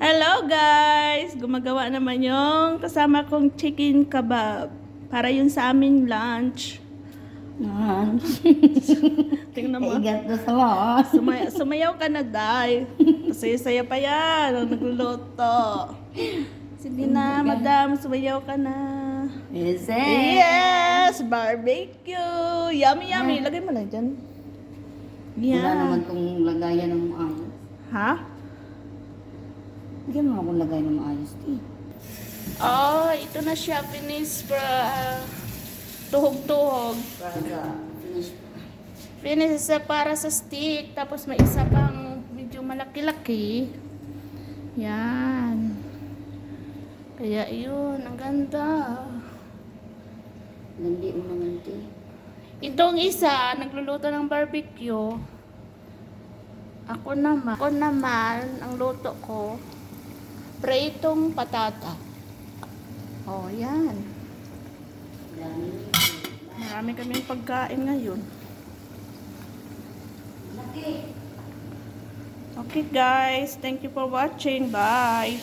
Hello guys! Gumagawa naman yung kasama kong chicken kebab. Para yun sa aming lunch. Tingnan mo. Igat na sa mga. Sumayaw ka na, Day. Saya-saya pa yan. Ang nagluluto. Sige na, madam. Sumayaw ka na. Yes, Yes! Barbecue! Yummy, yummy. Lagay mo lang dyan. Wala naman Yan. itong lagayan ng maayos. Ha? Bigyan mo akong lagay ng maayos. Oh, ito na siya. Finish tuhog-tuhog. Finish. Finish isa para sa stick. Tapos may isa pang medyo malaki-laki. Yan. Kaya yun, ang ganda. Landi mo naman ito. Itong isa, nagluluto ng barbecue. Ako naman, ang luto ko, pritong patata. Oh, yan. Marami kaming pagkain ngayon. Okay guys, thank you for watching. Bye.